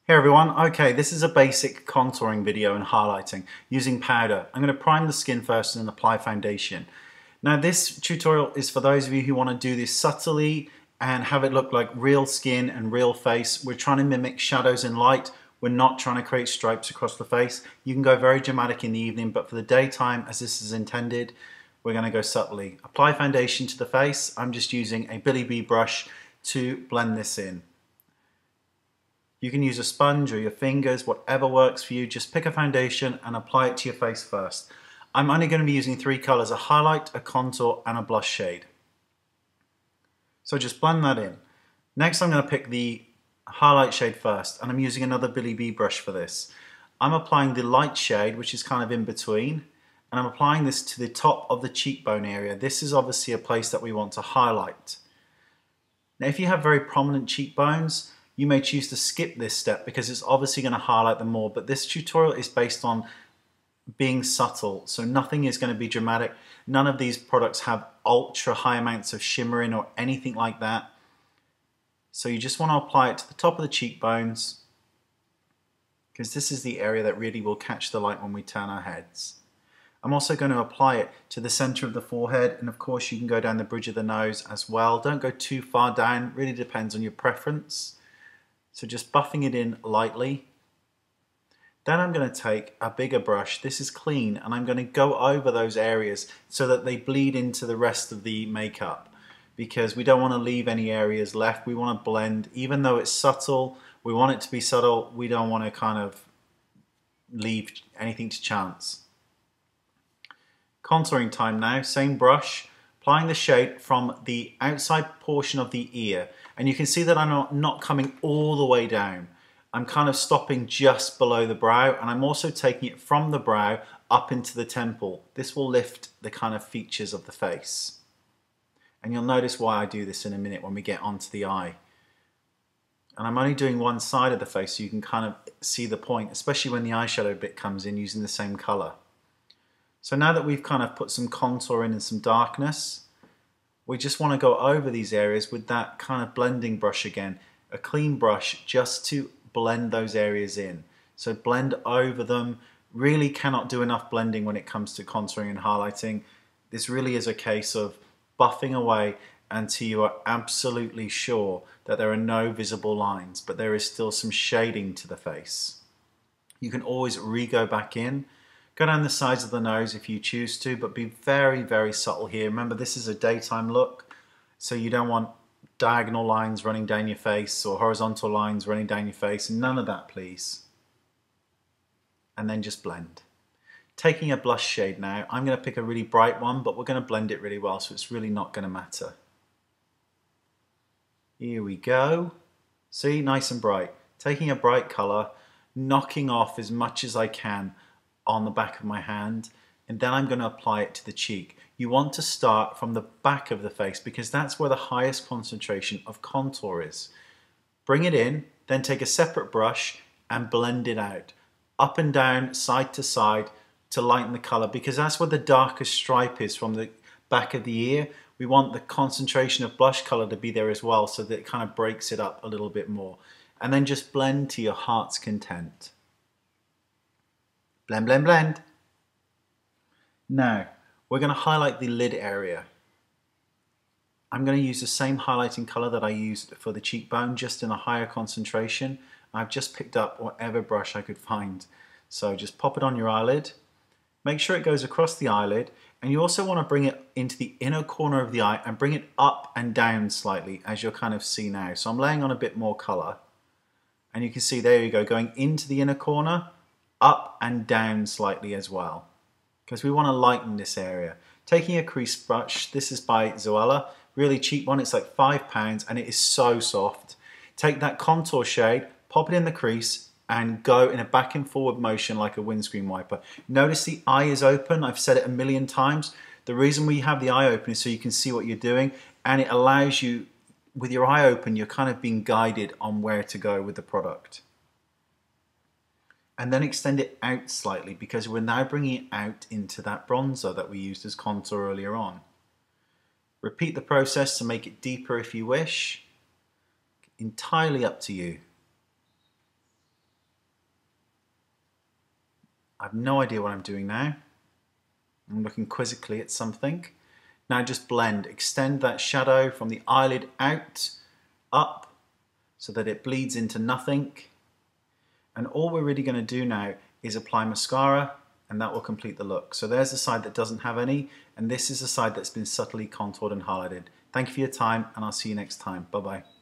Hey everyone, okay, this is a basic contouring video and highlighting using powder. I'm going to prime the skin first and then apply foundation. Now this tutorial is for those of you who want to do this subtly and have it look like real skin and real face. We're trying to mimic shadows and light. We're not trying to create stripes across the face. You can go very dramatic in the evening, but for the daytime, as this is intended, we're going to go subtly. Apply foundation to the face. I'm just using a Billy B brush to blend this in. You can use a sponge or your fingers, whatever works for you. Just pick a foundation and apply it to your face first. I'm only going to be using three colors: a highlight, a contour, and a blush shade. So just blend that in. Next I'm going to pick the highlight shade first, and I'm using another Billy B brush for this. I'm applying the light shade, which is kind of in between, and I'm applying this to the top of the cheekbone area. This is obviously a place that we want to highlight. Now if you have very prominent cheekbones, you may choose to skip this step because it's obviously going to highlight them more, but this tutorial is based on being subtle, so nothing is going to be dramatic. None of these products have ultra high amounts of shimmer in or anything like that. So you just want to apply it to the top of the cheekbones because this is the area that really will catch the light when we turn our heads. I'm also going to apply it to the center of the forehead, and of course you can go down the bridge of the nose as well. Don't go too far down, really depends on your preference. So just buffing it in lightly. Then I'm going to take a bigger brush. This is clean, and I'm going to go over those areas so that they bleed into the rest of the makeup, because we don't want to leave any areas left. We want to blend, even though it's subtle, we want it to be subtle. We don't want to kind of leave anything to chance. Contouring time now, same brush, applying the shade from the outside portion of the ear. And you can see that I'm not coming all the way down. I'm kind of stopping just below the brow, and I'm also taking it from the brow up into the temple. This will lift the kind of features of the face. And you'll notice why I do this in a minute when we get onto the eye. And I'm only doing one side of the face so you can kind of see the point, especially when the eyeshadow bit comes in using the same color. So now that we've kind of put some contour in and some darkness, we just want to go over these areas with that kind of blending brush again, a clean brush just to blend those areas in. So blend over them. Really cannot do enough blending when it comes to contouring and highlighting. This really is a case of buffing away until you are absolutely sure that there are no visible lines, but there is still some shading to the face. You can always re-go back in. Go down the sides of the nose if you choose to, but be very, very subtle here. Remember, this is a daytime look, so you don't want diagonal lines running down your face or horizontal lines running down your face. None of that, please. And then just blend. Taking a blush shade now, I'm going to pick a really bright one, but we're going to blend it really well, so it's really not going to matter. Here we go. See, nice and bright. Taking a bright color, knocking off as much as I can on the back of my hand, and then I'm going to apply it to the cheek. You want to start from the back of the face because that's where the highest concentration of contour is. Bring it in, then take a separate brush and blend it out, up and down, side to side, to lighten the color, because that's where the darkest stripe is from the back of the ear. We want the concentration of blush color to be there as well, so that it kind of breaks it up a little bit more. And then just blend to your heart's content. Blend, blend, blend. Now, we're going to highlight the lid area. I'm going to use the same highlighting color that I used for the cheekbone, just in a higher concentration. I've just picked up whatever brush I could find. So just pop it on your eyelid. Make sure it goes across the eyelid, and you also want to bring it into the inner corner of the eye and bring it up and down slightly, as you'll kind of see now. So I'm laying on a bit more color, and you can see, there you go, going into the inner corner, up and down slightly as well, because we want to lighten this area. Taking a crease brush, this is by Zoella, really cheap one, it's like £5 and it is so soft. Take that contour shade, pop it in the crease and go in a back and forward motion like a windscreen wiper. Notice the eye is open, I've said it a million times. The reason we have the eye open is so you can see what you're doing, and it allows you, with your eye open, you're kind of being guided on where to go with the product. And then extend it out slightly, because we're now bringing it out into that bronzer that we used as contour earlier on. Repeat the process to make it deeper if you wish. Entirely up to you. I have no idea what I'm doing now. I'm looking quizzically at something. Now just blend, extend that shadow from the eyelid out, up, so that it bleeds into nothing. And all we're really going to do now is apply mascara, and that will complete the look. So there's the side that doesn't have any, and this is the side that's been subtly contoured and highlighted. Thank you for your time, and I'll see you next time. Bye-bye.